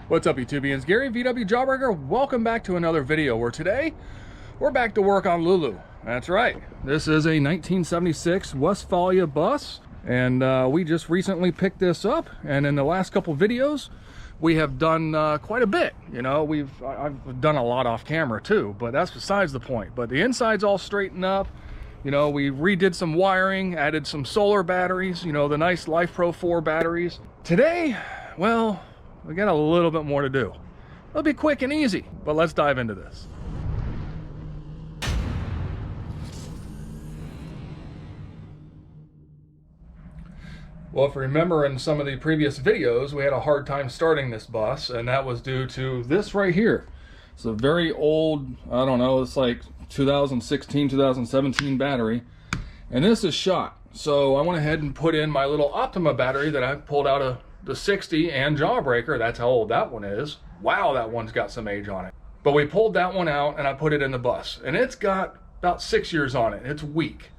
What's up, YouTubians? Gary, VWJawbreaker. Welcome back to another video where today we're back to work on Lulu. That's right. This is a 1976 Westfalia bus, and we just recently picked this up. And in the last couple videos, we have done quite a bit. You know, I've done a lot off camera too, but that's besides the point. But the inside's all straightened up. You know, we redid some wiring, added some solar batteries. You know, the nice Life Pro 4 batteries. Today, well, we got a little bit more to do. It'll be quick and easy, but let's dive into this. Well, if you remember in some of the previous videos, we had a hard time starting this bus, and that was due to this right here. It's a very old, I don't know, it's like 2016, 2017 battery, and this is shot. So I went ahead and put in my little Optima battery that I pulled out of the 60 and Jawbreaker. That's how old that one is. Wow, that one's got some age on it. But we pulled that one out and I put it in the bus, and it's got about 6 years on it. It's weak.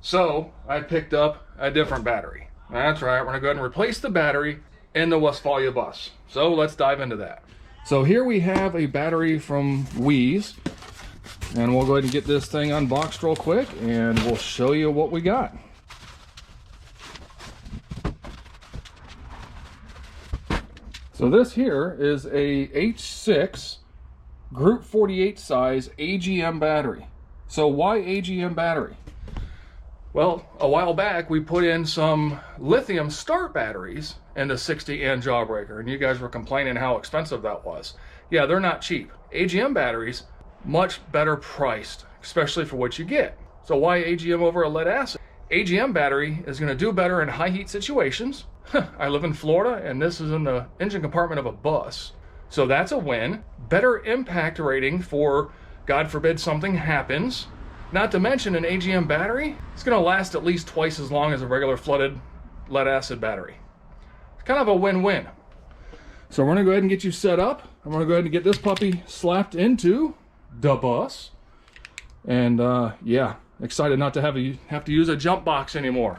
So I picked up a different battery. That's right, we're gonna go ahead and replace the battery in the Westfalia bus. So let's dive into that. So here we have a battery from WEIZE, and we'll go ahead and get this thing unboxed real quick and we'll show you what we got. So this here is a H6 Group 48 size AGM battery. So why AGM battery? Well, a while back we put in some lithium start batteries in the 60 and Jawbreaker, and you guys were complaining how expensive that was. Yeah, they're not cheap. AGM batteries, much better priced, especially for what you get. So why AGM over a lead acid? AGM battery is going to do better in high heat situations. I live in Florida, and this is in the engine compartment of a bus. So that's a win. Better impact rating for, God forbid, something happens. Not to mention an AGM battery, it's going to last at least twice as long as a regular flooded lead acid battery. It's kind of a win-win. So we're going to go ahead and get you set up. I'm going to go ahead and get this puppy slapped into the bus. And yeah, excited not to have to use a jump box anymore.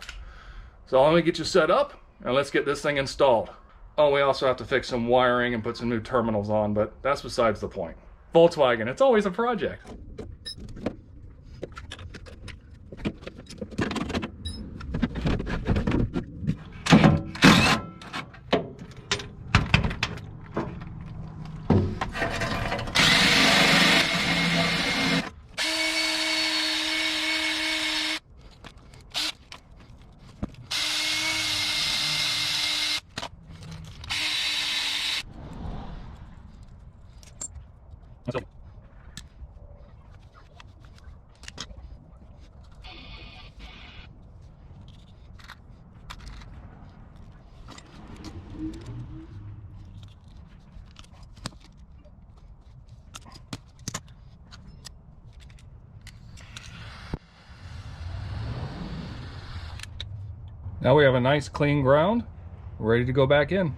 So let me get you set up. And let's get this thing installed. Oh, we also have to fix some wiring and put some new terminals on, but that's besides the point. Volkswagen, it's always a project. Now we have a nice clean ground, ready to go back in.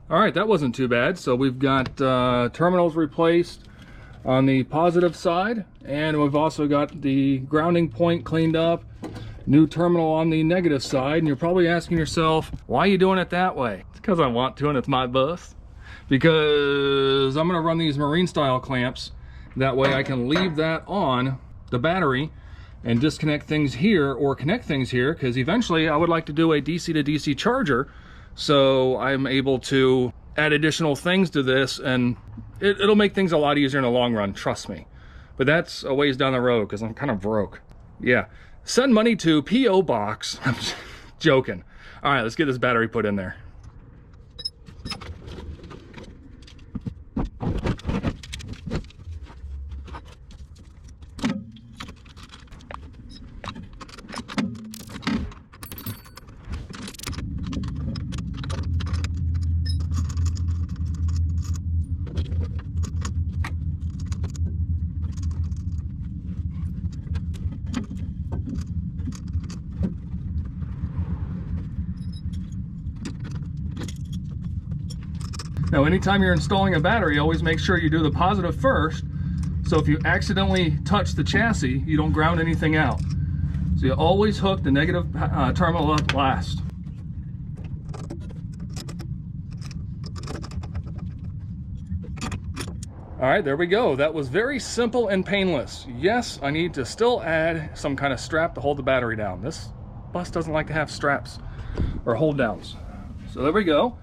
All right, that wasn't too bad. So we've got terminals replaced on the positive side, and we've also got the grounding point cleaned up, new terminal on the negative side. And you're probably asking yourself, why are you doing it that way? It's because I want to, and it's my bus. Because I'm gonna run these marine style clamps. That way I can leave that on the battery and disconnect things here or connect things here, because eventually I would like to do a DC to DC charger, so I'm able to add additional things to this, and it'll make things a lot easier in the long run, trust me. But that's a ways down the road because I'm kind of broke. Yeah, send money to P.O. Box. I'm joking. All right, let's get this battery put in there. Now, anytime you're installing a battery, always make sure you do the positive first. So if you accidentally touch the chassis, you don't ground anything out. So you always hook the negative terminal up last. All right, there we go. That was very simple and painless. Yes, I need to still add some kind of strap to hold the battery down. This bus doesn't like to have straps or hold downs. So there we go.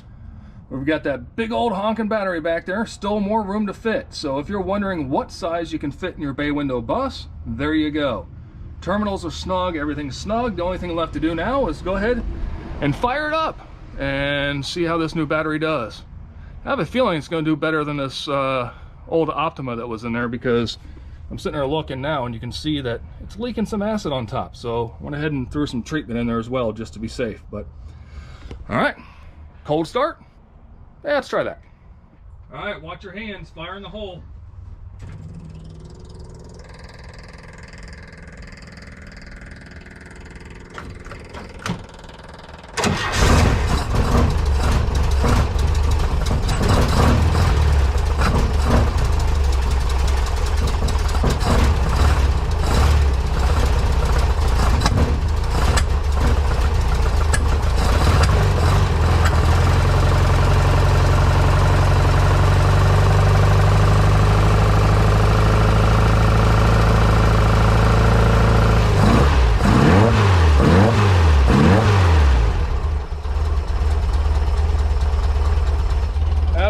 We've got that big old honking battery back there, still more room to fit. So if you're wondering what size you can fit in your bay window bus, there you go. Terminals are snug, everything's snug. The only thing left to do now is go ahead and fire it up and see how this new battery does. I have a feeling it's going to do better than this old Optima that was in there, because I'm sitting there looking now and you can see that it's leaking some acid on top. So I went ahead and threw some treatment in there as well, just to be safe. But all right, cold start. Yeah, let's try that. All right, watch your hands, fire in the hole.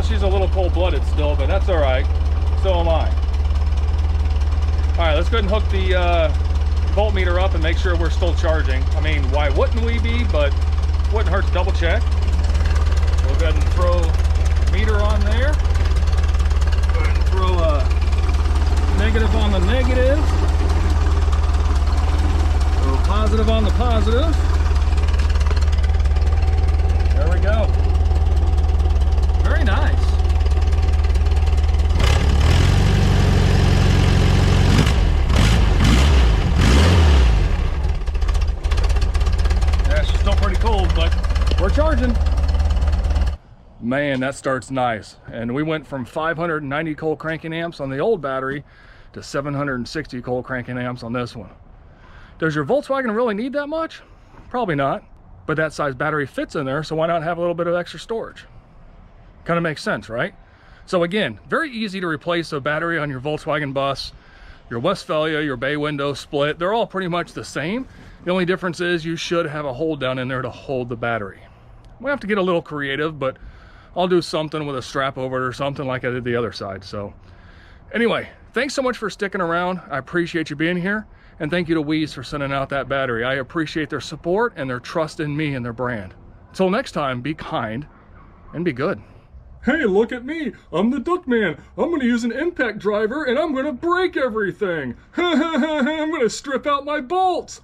She's a little cold-blooded still, but that's all right. So am I. All right, let's go ahead and hook the voltmeter up and make sure we're still charging. I mean, why wouldn't we be? But wouldn't hurt to double check. We'll go ahead and throw meter on there. Go ahead and throw a negative on the negative. Throw positive on the positive. There we go. Very nice. Yeah, she's still pretty cold, but we're charging. Man, that starts nice. And we went from 590 cold cranking amps on the old battery to 760 cold cranking amps on this one. Does your Volkswagen really need that much? Probably not. But that size battery fits in there, so why not have a little bit of extra storage? Kind of makes sense, right? So again, very easy to replace a battery on your Volkswagen bus. Your Westphalia, your bay window split, they're all pretty much the same. The only difference is you should have a hold down in there to hold the battery. We'll have to get a little creative, but I'll do something with a strap over it or something like I did the other side. So anyway, thanks so much for sticking around. I appreciate you being here. And thank you to WEIZE for sending out that battery. I appreciate their support and their trust in me and their brand. Until next time, be kind and be good. Hey, look at me. I'm the Duck Man. I'm going to use an impact driver and I'm going to break everything. I'm going to strip out my bolts.